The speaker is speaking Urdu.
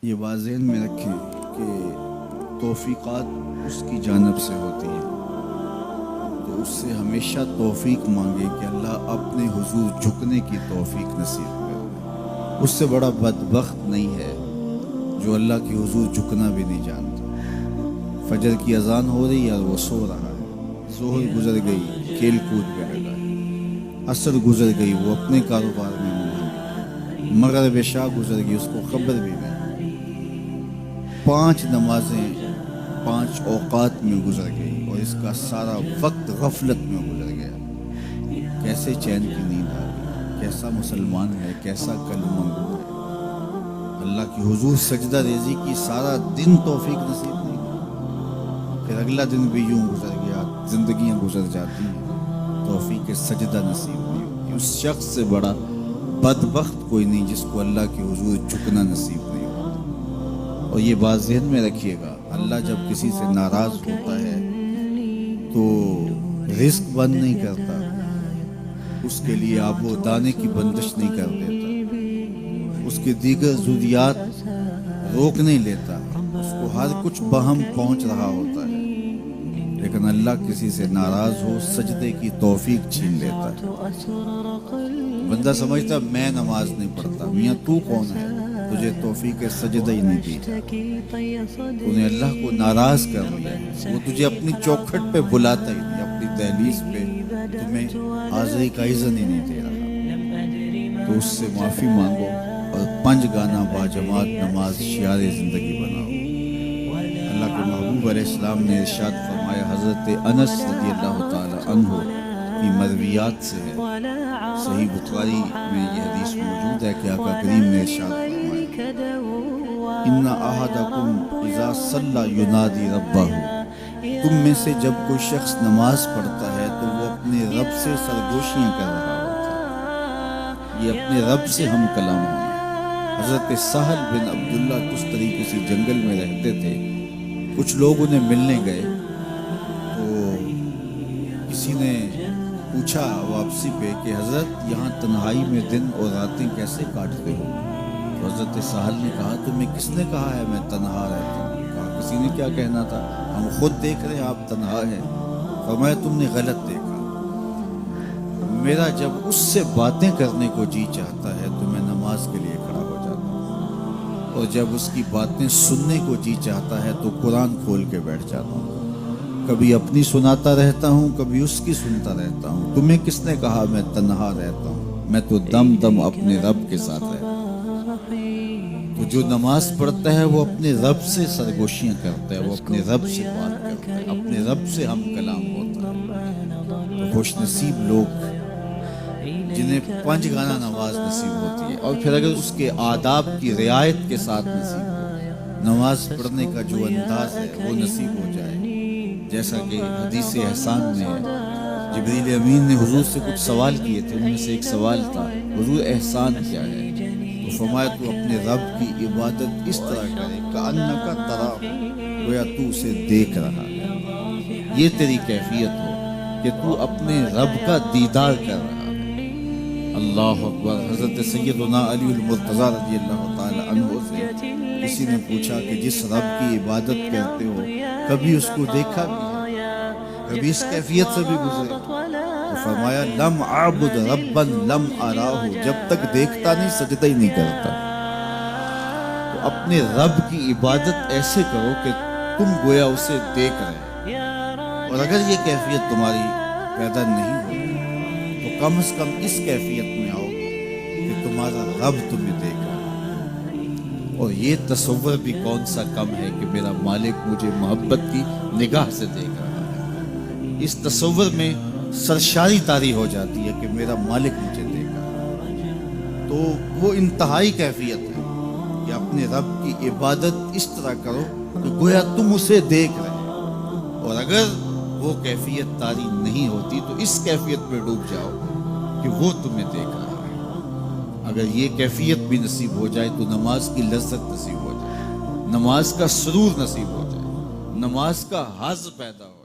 یہ بات ذہن میں رکھیں کہ توفیقات اس کی جانب سے ہوتی ہیں، تو اس سے ہمیشہ توفیق مانگے کہ اللہ اپنے حضور جھکنے کی توفیق نصیب کرے۔ اس سے بڑا بدبخت نہیں ہے جو اللہ کی حضور جھکنا بھی نہیں جانتا۔ فجر کی اذان ہو رہی ہے اور وہ سو رہا ہے، ظہر گزر گئی کھیل کود پہ لگا ہے، عصر گزر گئی وہ اپنے کاروبار میں ملوث، مغرب عشاء گزر گئی اس کو خبر بھی نہیں، 5 نمازیں 5 اوقات میں گزر گئی اور اس کا سارا وقت غفلت میں گزر گیا۔ کیسے چین کی نیند آ گئی، کیسا مسلمان ہے، کیسا کلمہ گو ہے۔ اللہ کی حضور سجدہ ریزی کی سارا دن توفیق نصیب نہیں، پھر اگلا دن بھی یوں گزر گیا، زندگیاں گزر جاتی ہیں، توفیق سجدہ نصیب نہیں ہوتی۔ اس شخص سے بڑا بدبخت کوئی نہیں جس کو اللہ کی حضور جھکنا نصیب نہیں ہوتا۔ اور یہ بات ذہن میں رکھیے گا، اللہ جب کسی سے ناراض ہوتا ہے تو رزق بند نہیں کرتا، اس کے لیے آب و دانے کی بندش نہیں کر دیتا، اس کے دیگر ضروریات روک نہیں لیتا، اس کو ہر کچھ بہم پہنچ رہا ہوتا ہے، لیکن اللہ کسی سے ناراض ہو سجدے کی توفیق چھین لیتا ہے۔ بندہ سمجھتا میں نماز نہیں پڑھتا، میاں تو کون ہے، تجھے توفیق سجدہ ہی نہیں دی، تو نے اللہ کو ناراض کر لیا، وہ تجھے اپنی چوکھٹ پہ بلاتا ہی نہیں، اپنی دہلیز پہ تمہیں حاضری کا اذن ہی نہیں دے رہا۔ تو اس سے معافی مانگو اور 5 گانا باجماعت نماز شعار زندگی بناؤ۔ اللہ کے محبوب علیہ السلام نے ارشاد فرمایا، حضرت انس رضی اللہ تعالی عنہ کی مرویات سے ہے، صحیح بخاری میں یہ حدیث موجود ہے کہ آقا کریم نے ارشاد فرمایا، ان احدکم اذا صلی ینادی ربہ، تم میں سے جب کوئی شخص نماز پڑھتا ہے تو وہ اپنے رب سے سرگوشیاں کر رہا ہوتا ہے، یہ اپنے رب سے ہم کلام ہونا۔ حضرت سہل بن عبداللہ تستری کسی جنگل میں رہتے تھے، کچھ لوگ انہیں ملنے گئے تو کسی نے پوچھا واپسی پہ کہ حضرت یہاں تنہائی میں دن اور راتیں کیسے کاٹتے ہو؟ تو حضرت سہل نے کہا تمہیں کس نے کہا ہے میں تنہا رہتا ہوں؟ کہا کسی نے کیا کہنا تھا، ہم خود دیکھ رہے ہیں آپ تنہا ہیں۔ فرمایا تم نے غلط دیکھا، میرا جب اس سے باتیں کرنے کو جی چاہتا ہے تو میں نماز کے لیے کھڑا ہو جاتا ہوں، اور جب اس کی باتیں سننے کو جی چاہتا ہے تو قرآن کھول کے بیٹھ جاتا ہوں، کبھی اپنی سناتا رہتا ہوں کبھی اس کی سنتا رہتا ہوں۔ تمہیں کس نے کہا میں تنہا رہتا ہوں، میں تو دم دم اپنے رب کے ساتھ رہتا ہوں۔ تو جو نماز پڑھتا ہے وہ اپنے رب سے سرگوشیاں کرتا ہے، وہ اپنے رب سے بات کرتا ہے، اپنے رب سے ہم کلام ہوتا ہے۔ تو خوش نصیب لوگ جنہیں 5 گانا نماز نصیب ہوتی ہے، اور پھر اگر اس کے آداب کی رعایت کے ساتھ نصیب ہو، نماز پڑھنے کا جو انداز ہے وہ نصیب ہو جائے، جیسا کہ حدیث احسان میں ہے، جبریل امین نے حضور سے کچھ سوال کیے تھے، ان میں سے ایک سوال تھا حضور احسان کیا ہے؟ تو فرمایا تو اپنے رب کی عبادت اس طرح کرے کأنک تراہ، گویا تو اسے دیکھ رہا ہے، یہ تیری کیفیت ہو کہ تو اپنے رب کا دیدار کر رہا ہے۔ اللہ اکبر۔ حضرت سیدنا علی المرتضیٰ رضی اللہ تعالی عنہ سے کسی نے پوچھا کہ جس رب کی عبادت کرتے ہو کبھی اس کو دیکھا بھی ہے، کبھی اس کیفیت سے بھی گزرے؟ تو فرمایا لم اعبد ربا لم اراہ، جب تک دیکھتا نہیں سجدہ ہی نہیں کرتا۔ تو اپنے رب کی عبادت ایسے کرو کہ تم گویا اسے دیکھ رہے، اور اگر یہ کیفیت تمہاری پیدا نہیں ہوئی تو کم از کم اس کیفیت میں آؤ کہ تمہارا رب تمہیں دیکھ رہا ہے۔ اور یہ تصور بھی کون سا کم ہے کہ میرا مالک مجھے محبت کی نگاہ سے دیکھ رہا ہے، اس تصور میں سرشاری طاری ہو جاتی ہے کہ میرا مالک مجھے دیکھ رہا ہے۔ تو وہ انتہائی کیفیت ہے کہ اپنے رب کی عبادت اس طرح کرو کہ گویا تم اسے دیکھ رہے ہو، اور اگر وہ کیفیت طاری نہیں ہوتی تو اس کیفیت میں ڈوب جاؤ کہ وہ تمہیں دیکھ رہا ہے۔ اگر یہ کیفیت بھی نصیب ہو جائے تو نماز کی لذت نصیب ہو جائے، نماز کا سرور نصیب ہو جائے، نماز کا حظ پیدا ہو۔